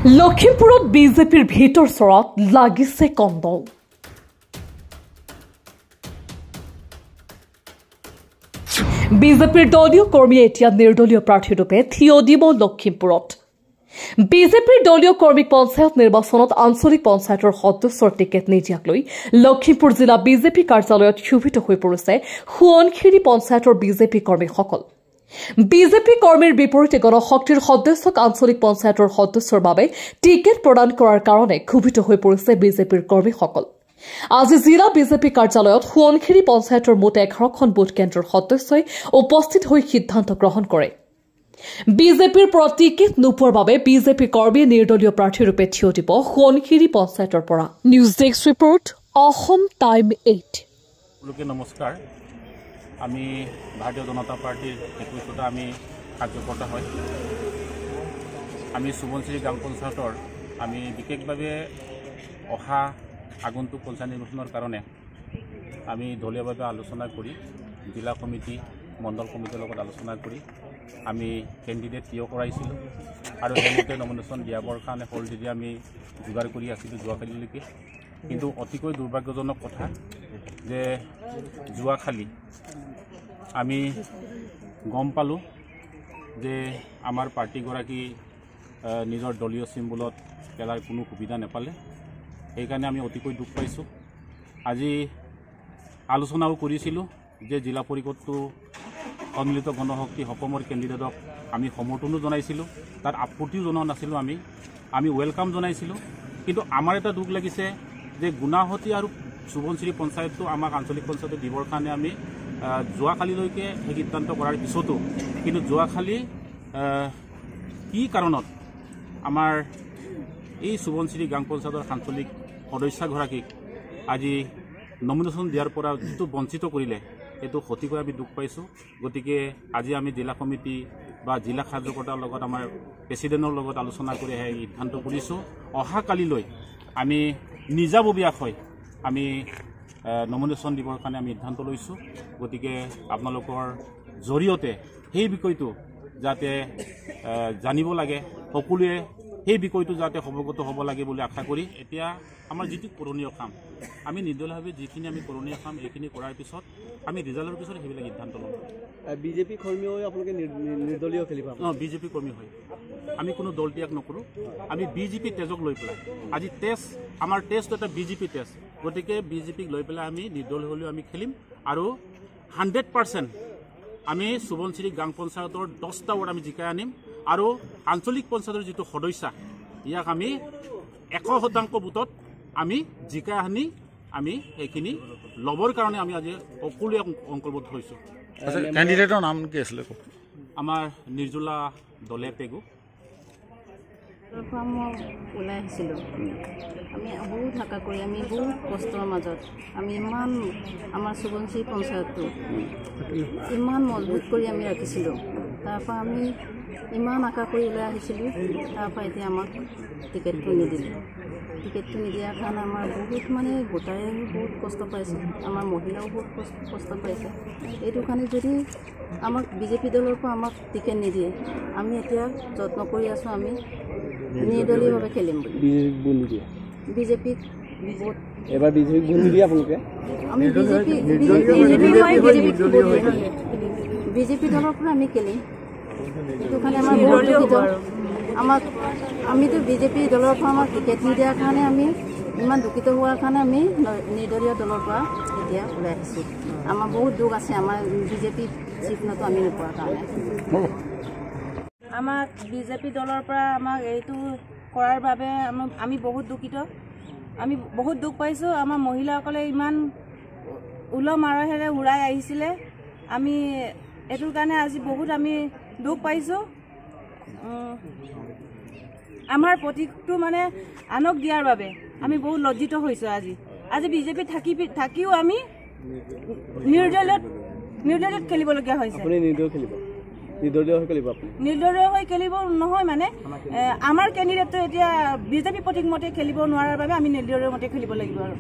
লখিমপুৰত বিজেপিৰ ভিতৰ চৰত লাগিছে কন্দল। বিজেপিৰ দলীয় কৰ্মীয়ে এতিয়া নিৰ্দলীয় প্ৰাৰ্থীৰূপে থিয় দিব লখিমপুৰত। বিজেপিৰ দলীয় কৰ্মীক পঞ্চায়ত নিৰ্বাচনত আঞ্চলিক পঞ্চায়তৰ সদস্যৰ টিকেট নিদিয়াক লৈ লখিমপুৰ জিলা বিজেপি কাৰ্যালয়ত ক্ষোভিত হৈ পৰিছে সোৱণশিৰি পঞ্চায়তৰ বিজেপি কৰ্মীসকল। বিজেপি কৰ্মীৰ বিপৰীতে গণশক্তিৰ সদস্যক আঞ্চলিক পঞ্চায়তৰ সদস্যৰ বাবে টিকেট প্ৰদান কৰাৰ কাৰণে ক্ষোভিত হৈ পৰিছে বিজেপিৰ কৰ্মীসকল। আজি জিলা বিজেপি কাৰ্যালয়ত সোৱণশিৰি পঞ্চায়তৰ মুঠ 11খন বুথ কেন্দ্ৰৰ সদস্যই উপস্থিত হৈ সিদ্ধান্ত গ্ৰহণ কৰে। বিজেপিৰ পৰা টিকেট নোপোৱাৰ বাবে বিজেপি কৰ্মীয়ে নিৰ্দলীয় প্ৰাৰ্থীৰূপে থিয় দিব সোৱণশিৰি পঞ্চায়তৰ পৰা। News desk report, Assam time 8। নমস্কাৰ, আমি ভাৰতীয় জনতা পাৰ্টিৰ নেতৃত্বত আমি কাৰ্যকৰ্তা হয়। আমি সোৱণশিৰি গাঁও পঞ্চায়তৰ আমি বিশেষভাৱে অহা আগন্তুক পঞ্চায়ত নিৰ্বাচনৰ কাৰণে আমি দলীয়ভাৱে আলোচনা কৰি জিলা কমিটি মণ্ডল কমিটিৰ লগত আলোচনা কৰি আমি কেণ্ডিডেট থিয় কৰাইছিলোঁ আৰু সেইমতে নমিনেশ্যন দিয়াবৰ কাৰণে অলৰেডি আমি যোগাৰ কৰি আছিলোঁ যোৱাকালিলৈকে। কিন্তু অতিকৈ দুৰ্ভাগ্যজনক কথা যে যোৱাকালি আমি গম পালোঁ যে আমাৰ পাৰ্টীগৰাকী নিজৰ দলীয় চিম্বলত খেলাৰ কোনো সুবিধা নাপালে। সেইকাৰণে আমি অতিকৈ দুখ পাইছোঁ। আজি আলোচনাও কৰিছিলোঁ যে জিলা পৰিষদটো সন্মিলিত গণশক্তি অসমৰ কেণ্ডিডেটক আমি সমৰ্থনো জনাইছিলোঁ, তাত আপত্তিও জনোৱা নাছিলোঁ। আমি ৱেলকাম জনাইছিলোঁ। কিন্তু আমাৰ এটা দুখ লাগিছে যে গুণাহতী আৰু সোৱণশিৰি পঞ্চায়তটো আমাক আঞ্চলিক পঞ্চায়তত দিবৰ কাৰণে আমি যোৱাকালিলৈকে সেই সিদ্ধান্ত কৰাৰ পিছতো কিন্তু যোৱাকালি কি কাৰণত আমাৰ এই সোৱণশিৰি গাঁও পঞ্চায়তৰ আঞ্চলিক সদস্যগৰাকীক আজি নমিনেশ্যন দিয়াৰ পৰা যিটো বঞ্চিত কৰিলে এইটো সঠিককৈ আমি দুখ পাইছোঁ। গতিকে আজি আমি জিলা কমিটি বা জিলা কাৰ্যকৰ্তাৰ লগত আমাৰ প্ৰেচিডেণ্টৰ লগত আলোচনা কৰি সেই সিদ্ধান্ত কৰিছোঁ। অহাকালিলৈ আমি নিজাববীয়াকৈ আমি নমিনেশ্যন দিবৰ কাৰণে আমি সিদ্ধান্ত লৈছোঁ। গতিকে আপোনালোকৰ জৰিয়তে সেই বিষয়টো যাতে জানিব লাগে, সকলোৱে সেই বিষয়টো যাতে অৱগত হ'ব লাগে বুলি আশা কৰি এতিয়া আমাৰ যিটো কৰণীয় কাম আমি নিৰ্দলীয়ভাৱে যিখিনি আমি কৰণীয় কাম এইখিনি কৰাৰ পিছত আমি ৰিজাল্টৰ পিছত সেইবিলাক সিদ্ধান্ত ল'ম। বিজেপি কৰ্মী হৈ আপোনালোকে নিৰ্দলীয় খেলিব? বিজেপি কৰ্মী হয়। আমি কোনো দল ত্যাগ নকৰোঁ। আমি বিজেপি তেজক লৈ পেলাই আজি আমাৰ টেষ্ট এটা বিজেপি টেষ্ট। গতিকে বিজেপিক লৈ পেলাই আমি নিৰ্দলীয় হ'লেও আমি খেলিম আৰু 100% আমি সোৱণশিৰি গাঁও পঞ্চায়তৰ 10টা ৱাৰ্ড আমি জিকাই আনিম আৰু আঞ্চলিক পঞ্চায়তৰ যিটো সদস্য ইয়াক আমি 100% বুথত আমি জিকাই আনি আমি সেইখিনি ল'বৰ কাৰণে আমি আজি সকলোৱে সংকল্পবদ্ধ হৈছোঁ। কেণ্ডিডেটৰ নাম কি আছিলে? আমাৰ নিৰ্জলা দলে পেগু মই ওলাই আহিছিলোঁ। আমি বহুত হাকা কৰি আমি বহুত কষ্টৰ মাজত আমি ইমান আমাৰ সোৱণশিৰি পঞ্চায়তটো ইমান মজবুত কৰি আমি ৰাখিছিলোঁ। তাৰপৰা আমি ইমান আশা কৰি ওলাই আহিছিলোঁ। তাৰপৰা এতিয়া আমাক টিকেটটো নিদিলে। টিকেটটো নিদিয়াৰ কাৰণে আমাৰ বহুত গোটাই বহুত কষ্ট পাইছে, আমাৰ মহিলাও বহুত কষ্ট পাইছে। এইটো কাৰণে যদি আমাক বিজেপি দলৰ পৰা আমাক টিকেট নিদিয়ে আমি এতিয়া যত্ন কৰি আছোঁ আমি নিৰ্দলীয়ভাৱে খেলিম বুলি। বিজেপিক ভোট এবাৰ বিজেপিক ভোট নিদিয়ে আপোনালোকে? আমি বিজেপি দলৰ পৰা আমি খেলিম। সেইটো কাৰণে আমাৰ আমিতো বিজেপি দলৰ পৰা আমাক টিকেট নিদিয়াৰ কাৰণে আমি ইমান দুখিত হোৱাৰ কাৰণে আমি নিৰ্দলীয় দলৰ পৰা এতিয়া ওলাই আহিছোঁ। আমাৰ বহুত দুখ আছে আমাৰ বিজেপি চিহ্নটো আমি নোপোৱাৰ কাৰণে। আমাক বিজেপি দলৰ পৰা আমাক এইটো কৰাৰ বাবে আমি বহুত দুখিত। আমি বহুত দুখ পাইছোঁ। আমাৰ মহিলাসকলে ইমান উলহ মালহেৰে উৰাই আহিছিলে। আমি এইটোৰ কাৰণে আজি বহুত আমি দুখ পাইছোঁ। আমাৰ প্ৰতীকটো আনক দিয়াৰ বাবে আমি বহুত লজ্জিত হৈছোঁ। আজি বিজেপি থাকিও আমি নিৰ্দলীয়ত খেলিবলগীয়া হৈছে। নিৰ্দলীয় হৈ খেলিব নহয় আমাৰ কেণ্ডিডেটটো এতিয়া বিজেপি প্ৰতীক মতে খেলিব নোৱাৰাৰ বাবে আমি নিৰ্দলীয় মতে খেলিব লাগিব আৰু